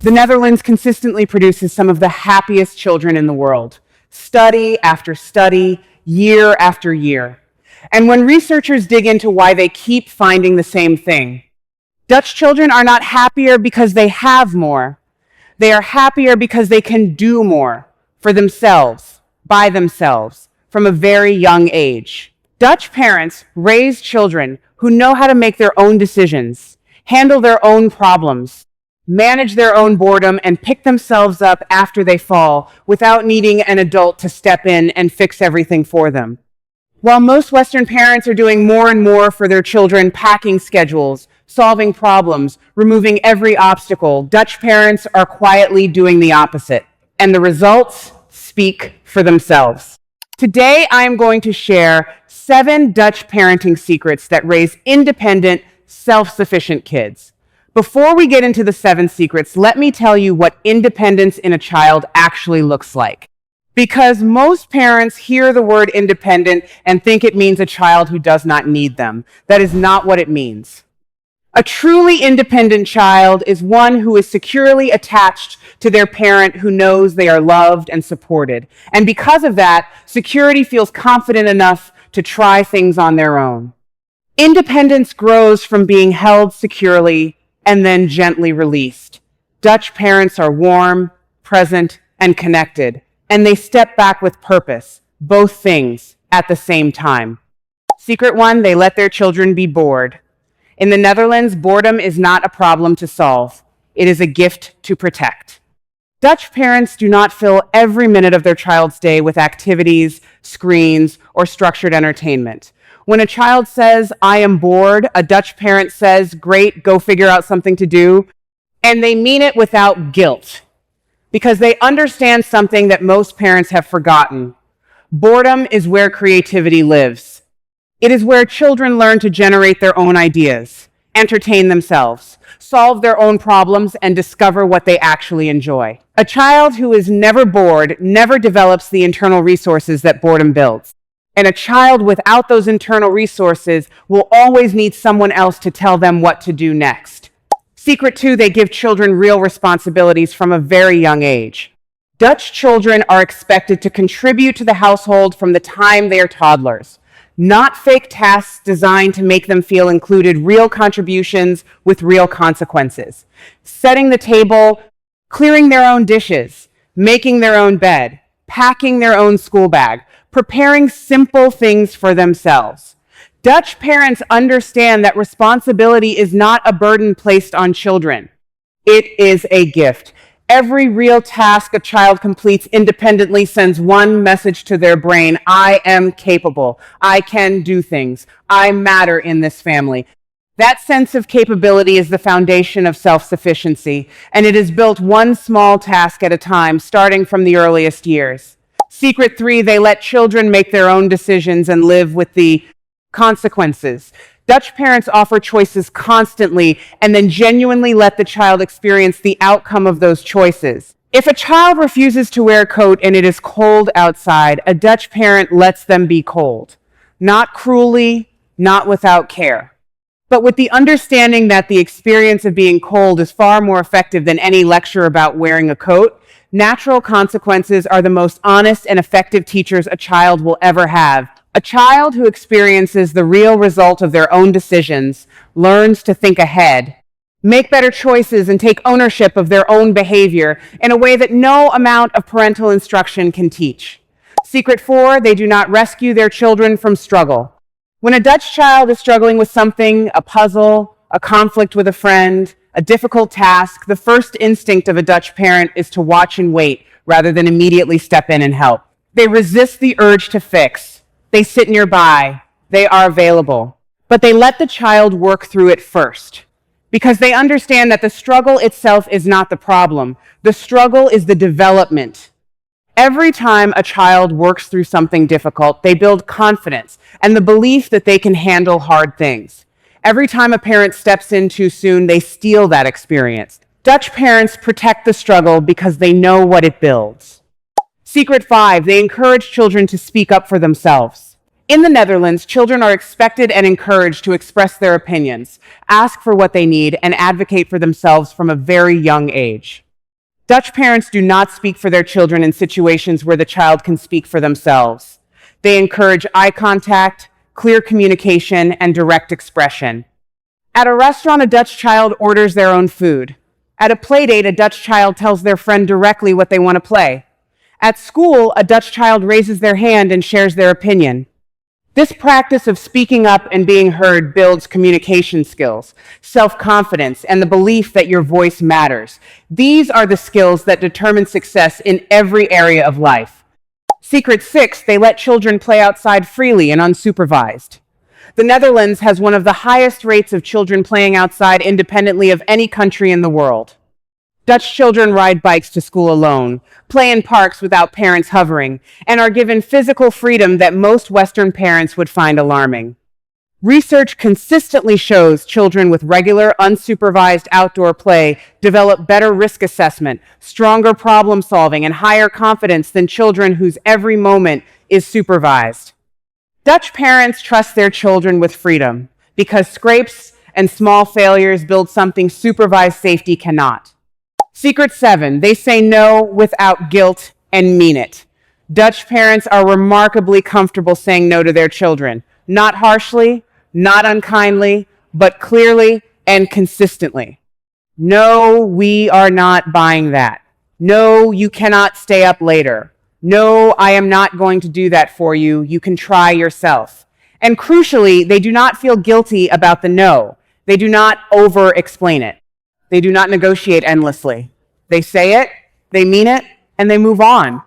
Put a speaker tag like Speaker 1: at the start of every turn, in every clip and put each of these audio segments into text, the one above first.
Speaker 1: The Netherlands consistently produces some of the happiest children in the world, study after study, year after year. And when researchers dig into why they keep finding the same thing, Dutch children are not happier because they have more. They are happier because they can do more for themselves, by themselves, from a very young age. Dutch parents raise children who know how to make their own decisions, handle their own problems, manage their own boredom, and pick themselves up after they fall without needing an adult to step in and fix everything for them. While most Western parents are doing more and more for their children, packing schedules, solving problems, removing every obstacle, Dutch parents are quietly doing the opposite. And the results speak for themselves. Today, I am going to share 7 Dutch parenting secrets that raise independent, self-sufficient kids. Before we get into the 7 secrets, let me tell you what independence in a child actually looks like. Because most parents hear the word independent and think it means a child who does not need them. That is not what it means. A truly independent child is one who is securely attached to their parent who knows they are loved and supported. And because of that, security feels confident enough to try things on their own. Independence grows from being held securely and then gently released. Dutch parents are warm, present, and connected, and they step back with purpose, both things at the same time. Secret 1, they let their children be bored. In the Netherlands, boredom is not a problem to solve. It is a gift to protect. Dutch parents do not fill every minute of their child's day with activities, screens, or structured entertainment. When a child says, "I am bored," a Dutch parent says, "Great, go figure out something to do." And they mean it without guilt, because they understand something that most parents have forgotten. Boredom is where creativity lives. It is where children learn to generate their own ideas, entertain themselves, solve their own problems, and discover what they actually enjoy. A child who is never bored never develops the internal resources that boredom builds. And a child without those internal resources will always need someone else to tell them what to do next. Secret 2, they give children real responsibilities from a very young age. Dutch children are expected to contribute to the household from the time they are toddlers. Not fake tasks designed to make them feel included, real contributions with real consequences. Setting the table, clearing their own dishes, making their own bed, packing their own school bag, preparing simple things for themselves. Dutch parents understand that responsibility is not a burden placed on children. It is a gift. Every real task a child completes independently sends one message to their brain: I am capable. I can do things. I matter in this family. That sense of capability is the foundation of self-sufficiency, and it is built one small task at a time, starting from the earliest years. Secret 3, they let children make their own decisions and live with the consequences. Dutch parents offer choices constantly and then genuinely let the child experience the outcome of those choices. If a child refuses to wear a coat and it is cold outside, a Dutch parent lets them be cold. Not cruelly, not without care, but with the understanding that the experience of being cold is far more effective than any lecture about wearing a coat. Natural consequences are the most honest and effective teachers a child will ever have. A child who experiences the real result of their own decisions learns to think ahead, make better choices, and take ownership of their own behavior in a way that no amount of parental instruction can teach. Secret 4, they do not rescue their children from struggle. When a Dutch child is struggling with something, a puzzle, a conflict with a friend, a difficult task, the first instinct of a Dutch parent is to watch and wait rather than immediately step in and help. They resist the urge to fix. They sit nearby. They are available. But they let the child work through it first, because they understand that the struggle itself is not the problem. The struggle is the development. Every time a child works through something difficult, they build confidence and the belief that they can handle hard things. Every time a parent steps in too soon, they steal that experience. Dutch parents protect the struggle because they know what it builds. Secret 5, they encourage children to speak up for themselves. In the Netherlands, children are expected and encouraged to express their opinions, ask for what they need, and advocate for themselves from a very young age. Dutch parents do not speak for their children in situations where the child can speak for themselves. They encourage eye contact, clear communication, and direct expression. At a restaurant, a Dutch child orders their own food. At a playdate, a Dutch child tells their friend directly what they want to play. At school, a Dutch child raises their hand and shares their opinion. This practice of speaking up and being heard builds communication skills, self-confidence, and the belief that your voice matters. These are the skills that determine success in every area of life. Secret 6, they let children play outside freely and unsupervised. The Netherlands has one of the highest rates of children playing outside independently of any country in the world. Dutch children ride bikes to school alone, play in parks without parents hovering, and are given physical freedom that most Western parents would find alarming. Research consistently shows children with regular, unsupervised outdoor play develop better risk assessment, stronger problem solving, and higher confidence than children whose every moment is supervised. Dutch parents trust their children with freedom because scrapes and small failures build something supervised safety cannot. Secret 7, they say no without guilt and mean it. Dutch parents are remarkably comfortable saying no to their children, not harshly, not unkindly, but clearly and consistently. No, we are not buying that. No, you cannot stay up later. No, I am not going to do that for you. You can try yourself. And crucially, they do not feel guilty about the no. They do not over-explain it. They do not negotiate endlessly. They say it, they mean it, and they move on.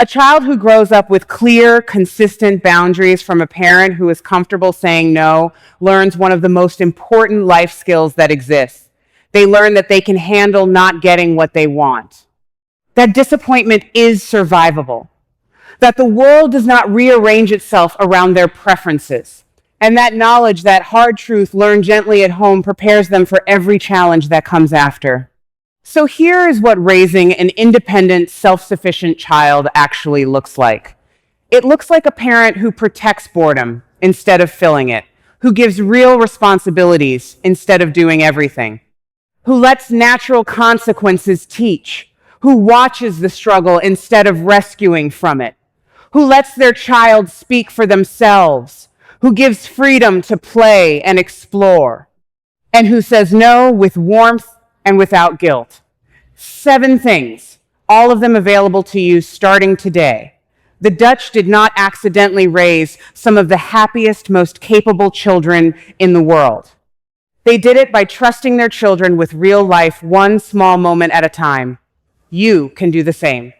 Speaker 1: A child who grows up with clear, consistent boundaries from a parent who is comfortable saying no learns one of the most important life skills that exists. They learn that they can handle not getting what they want. That disappointment is survivable. That the world does not rearrange itself around their preferences. And that knowledge, that hard truth learned gently at home, prepares them for every challenge that comes after. So here is what raising an independent, self-sufficient child actually looks like. It looks like a parent who protects boredom instead of filling it, who gives real responsibilities instead of doing everything, who lets natural consequences teach, who watches the struggle instead of rescuing from it, who lets their child speak for themselves, who gives freedom to play and explore, and who says no with warmth and without guilt. 7 things, all of them available to you starting today. The Dutch did not accidentally raise some of the happiest, most capable children in the world. They did it by trusting their children with real life, one small moment at a time. You can do the same.